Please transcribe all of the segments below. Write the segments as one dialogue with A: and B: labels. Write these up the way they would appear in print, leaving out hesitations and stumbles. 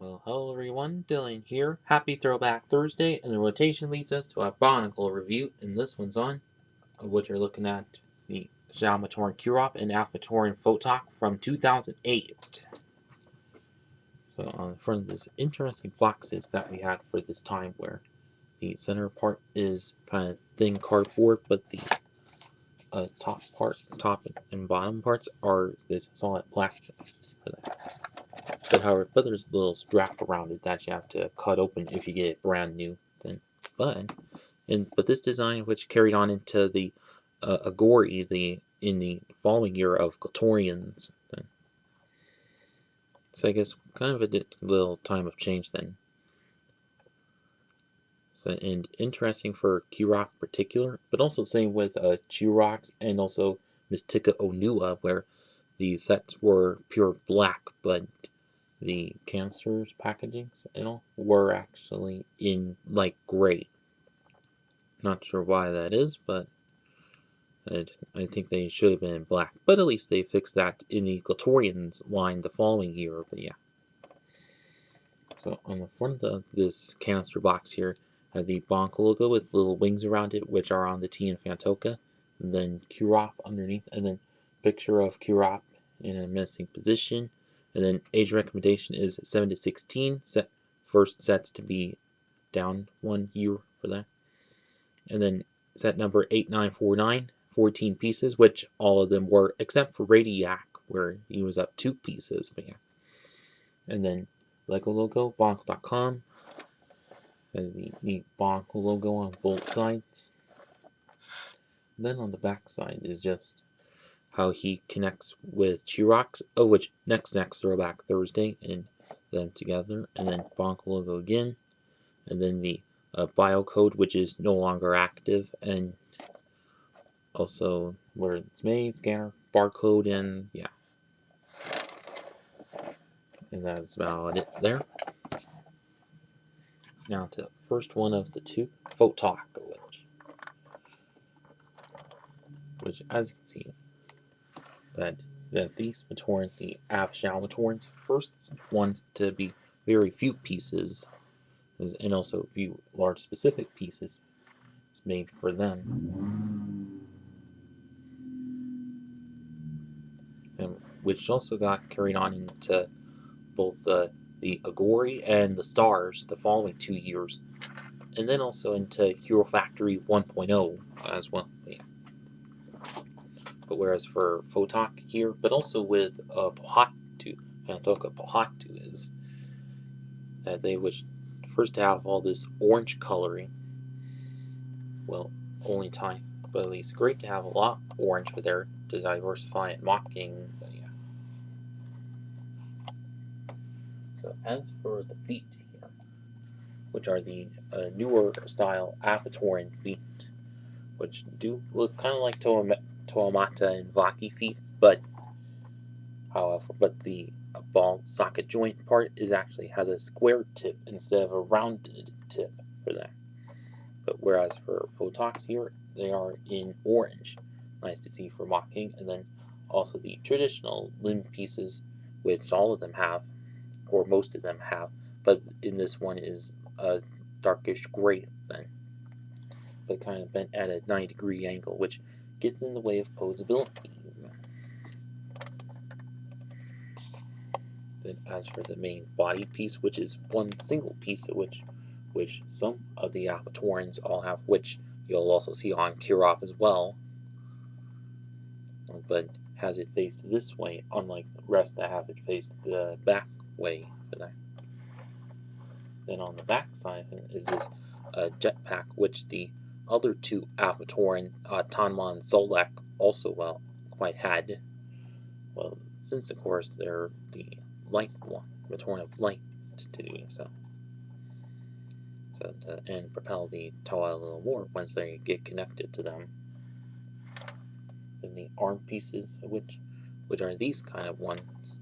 A: Well, hello everyone, Dylan here. Happy Throwback Thursday, and the rotation leads us to our Bionicle review, and this one's on, what you're looking at, the Xiaomatoran Kirop and Alphatoran Photok from 2008. So on the front of this interesting boxes that we had for this time, where the center part is kind of thin cardboard, but the top and bottom parts are this solid plastic. But there's a little strap around it that you have to cut open if you get it brand new. Then, but this design, which carried on into the Agori, in the following year of Glatorians. Then, so I guess kind of a little time of change then. So, and interesting for Kirok in particular, but also same with Chirox and also Mystica Onua, where the sets were pure black, but the canisters packagings and all were actually in like gray. Not sure why that is, but I think they should have been in black. But at least they fixed that in the Glatorians line the following year. But yeah. So on the front of this canister box here, have the Bionicle logo with little wings around it, which are on the T and Phantoka, and then Kirop underneath, and then picture of Kirop in a menacing position. And then age recommendation is 7 to 16. First sets to be down 1 year for that. And then set number 8949, 14 pieces, which all of them were, except for Radiac, where he was up 2 pieces. But yeah. And then Lego logo, Bionicle.com. And the neat Bionicle logo on both sides. And then on the back side is just how he connects with Chirox, of which next Throwback Thursday, and them together, and then Bionicle logo again, and then the bio code, which is no longer active, and also where it's made, scanner, barcode, and yeah. And that's about it there. Now to the first one of the two, Photok, which as you can see, that these Matorans, the Avshal Matorans, first ones to be very few pieces, and also a few large specific pieces made for them, and which also got carried on into both the Agori and the Stars the following 2 years, and then also into Hero Factory 1.0 as well. Yeah. But whereas for Photok here, but also with Pohatu, Phantoka Pohatu, is that they wish first to have all this orange coloring. Well, only time, but at least great to have a lot orange for there to diversify and mocking. But yeah. So as for the feet here, which are the newer style Alphatoran feet, which do look kind of like Toamata and Vaki feet, but the ball socket joint part actually has a square tip instead of a rounded tip for that. But whereas for Photoks here, they are in orange. Nice to see for mocking. And then also the traditional limb pieces, which all of them have, or most of them have, but in this one is a darkish gray then, but kind of bent at a 90-degree angle, which gets in the way of posability. Then as for the main body piece, which is one single piece, which some of the Alphatorans all have, which you'll also see on Kirop as well, but has it faced this way, unlike the rest that have it faced the back way for that. Then on the back side is this jetpack, which the other two Alphatoran, Tanma and Solek, also quite had. Well, since of course they're the light one, Matoran of light, to doing so. And propel the Toa a little more once they get connected to them. And the arm pieces, which are these kind of ones,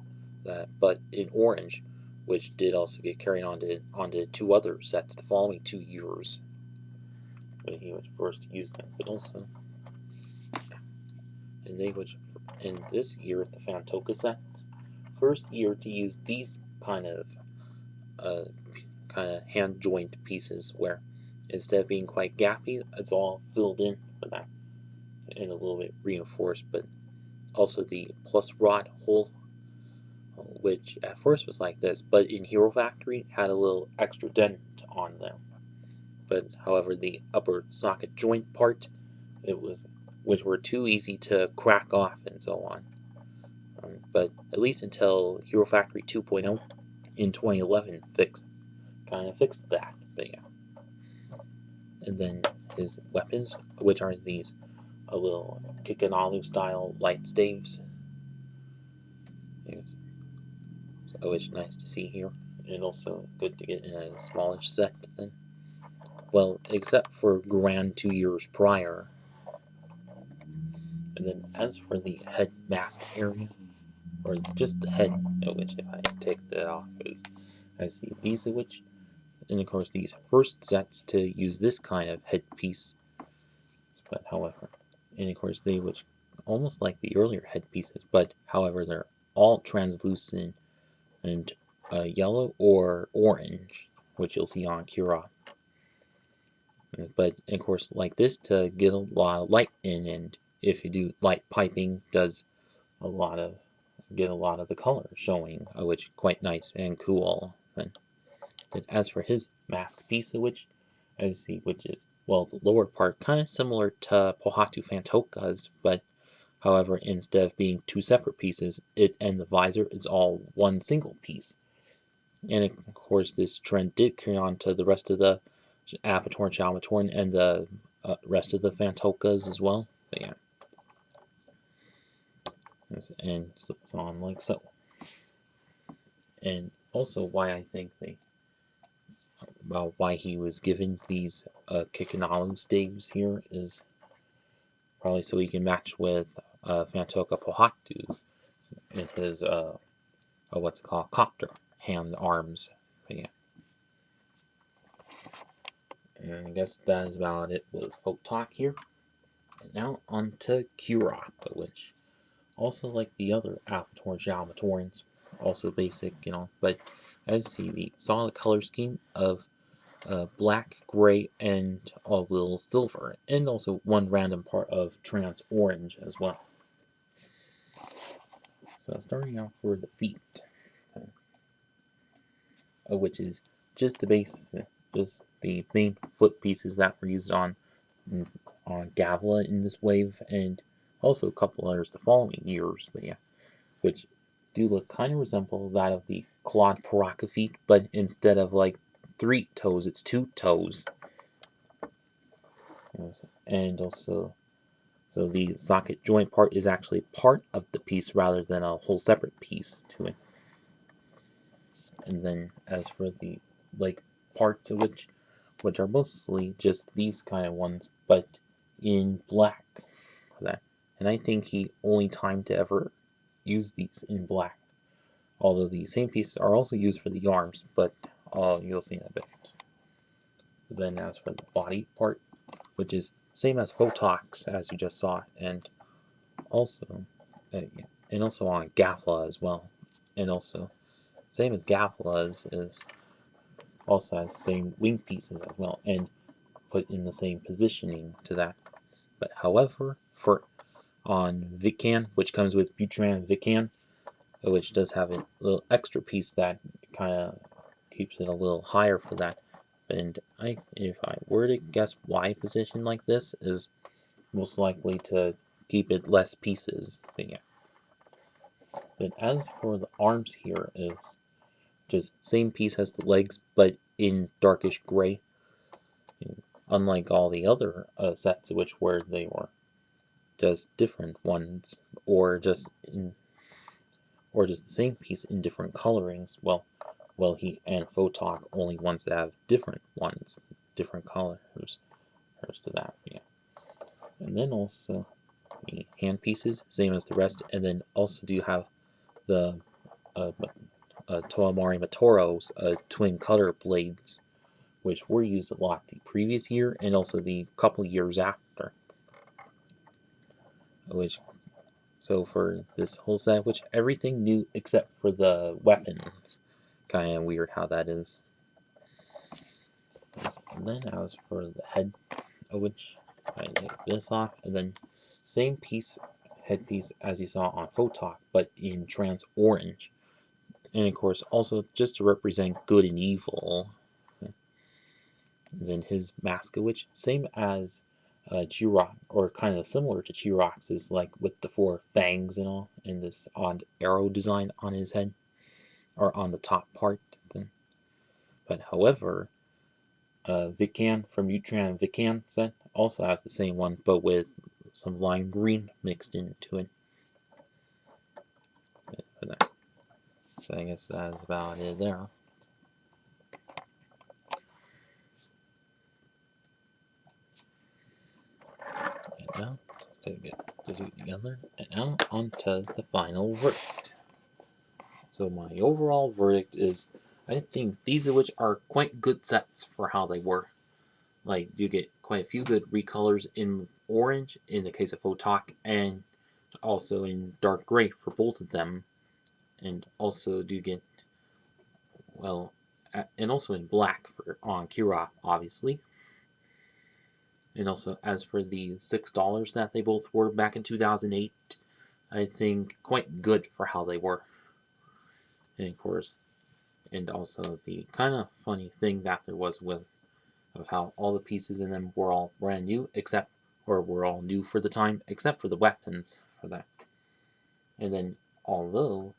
A: but in orange, which did also get carried onto 2 other sets the following 2 years when he was first used them. But also, and they which in this year the Phantoka set, first year to use these kind of kind of hand joint pieces where instead of being quite gappy, it's all filled in for that and a little bit reinforced. But also the plus rod hole, which at first was like this, but in Hero Factory had a little extra dent on them. But however, the upper socket joint part, it was which were too easy to crack off and so on. But at least until Hero Factory 2.0 in 2011 kind of fixed that. But yeah, and then his weapons, which are these a little Kikanalu style light staves. Yes. So it's nice to see here, and also good to get in a smallish set then. Well, except for Grand 2 years prior. And then as for the head mask area, or just the head, which if I take that off, is I see these which, and of course these first sets to use this kind of headpiece, but however, and of course they which almost like the earlier headpieces, but however they're all translucent and yellow or orange, which you'll see on Kirop. But of course, like this to get a lot of light in, and if you do light piping, does a lot of get a lot of the color showing, which is quite nice and cool. And as for his mask piece, which as you see, which is well the lower part, kind of similar to Pohatu Fantoka's, but however, instead of being two separate pieces, it and the visor is all one single piece. And of course, this trend did carry on to the rest of the Apatoran, Chalmatoran, and the rest of the Fantokas as well. But yeah, and so on like so. And also, why I think they about why he was given these Kikanalu staves here is probably so he can match with Fantoka Pohatu's in his what's it called, copter hand arms. But yeah. And I guess that is about it with Photok here. And now on to Kirop, which also like the other Apatoran Jalmatorans, also basic, but as you see, the solid color scheme of black, gray, and a little silver, and also one random part of trans orange as well. So starting out for the feet, which is just the base, just the main foot pieces that were used on Gavla in this wave, and also a couple others the following years, but yeah, which do look kind of resemble that of the Claude Paraka feet, but instead of like 3 toes, it's 2 toes. And also, so the socket joint part is actually part of the piece rather than a whole separate piece to it. And then as for the like parts of which are mostly just these kind of ones, but in black. That, and I think he only time to ever use these in black. Although the same pieces are also used for the arms, but you'll see in a bit. Then as for the body part, which is same as Photok's as you just saw, and also on Gafla as well, and also same as Gafla's is also has the same wing pieces as well, and put in the same positioning to that. But however, for on Vican, which comes with Butran Vican, which does have a little extra piece that kind of keeps it a little higher for that. And if I were to guess why position like this is most likely to keep it less pieces. But yeah. But as for the arms here is just same piece as the legs, but in darkish gray. Unlike all the other sets, which where they were just different ones, or just the same piece in different colorings. Well, he and Photok only ones that have different ones, different colors. There's to that, yeah. And then also the hand pieces, same as the rest, and then also do have the Toamari Matoro's twin color blades, which were used a lot the previous year and also the couple years after. Which, so for this whole set, which everything new except for the weapons kind of weird how that is. And then as for the head, which I take this off, and then same headpiece as you saw on Photok, but in trans orange. And of course, also just to represent good and evil. And then his mask, which same as Jirok, or kind of similar to Jirok's, is like with the four fangs and all, and this odd arrow design on his head, or on the top part. But however, Vican from Utran Vican set also has the same one, but with some lime green mixed into it. So I guess that's about it there. And now, to get the two together, and now onto the final verdict. So my overall verdict is, I think these of which are quite good sets for how they were. Like, you get quite a few good recolors in orange in the case of Photok, and also in dark gray for both of them. And also do get, well, and also in black for on Kirop, obviously. And also, as for the $6 that they both were back in 2008, I think quite good for how they were. And of course, and also the kind of funny thing that there was with of how all the pieces in them were all brand new, except, or were all new for the time, except for the weapons for that. And then, although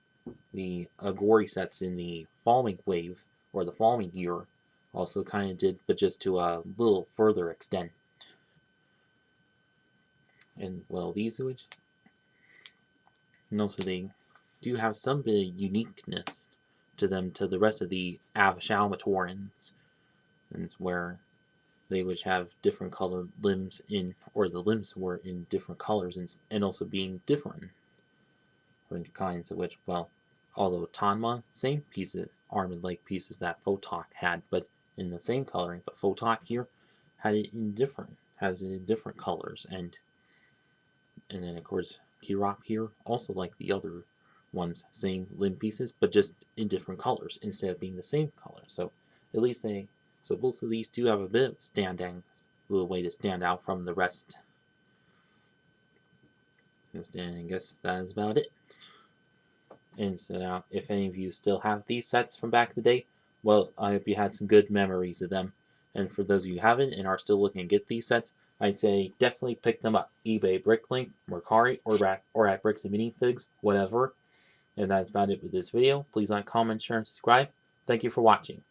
A: the Agori sets in the following wave, or the following year, also kind of did, but just to a little further extent. And, well, these which, and also they do have some bit of uniqueness to them to the rest of the Avashalmatorans, and where they would have different colored limbs in, or the limbs were in different colors, and also being different kinds of which, well, although Tanma, same pieces, arm and leg pieces that Photok had, but in the same coloring, but Photok here has it in different colors, and then of course Kirop here also like the other ones, same limb pieces, but just in different colors instead of being the same color. So at least so both of these do have a bit of a little way to stand out from the rest. And I guess that is about it. And so now, if any of you still have these sets from back in the day, well, I hope you had some good memories of them. And for those of you who haven't and are still looking to get these sets, I'd say definitely pick them up. eBay, Bricklink, Mercari, or at Bricks and Minifigs, whatever. And that's about it with this video. Please like, comment, share, and subscribe. Thank you for watching.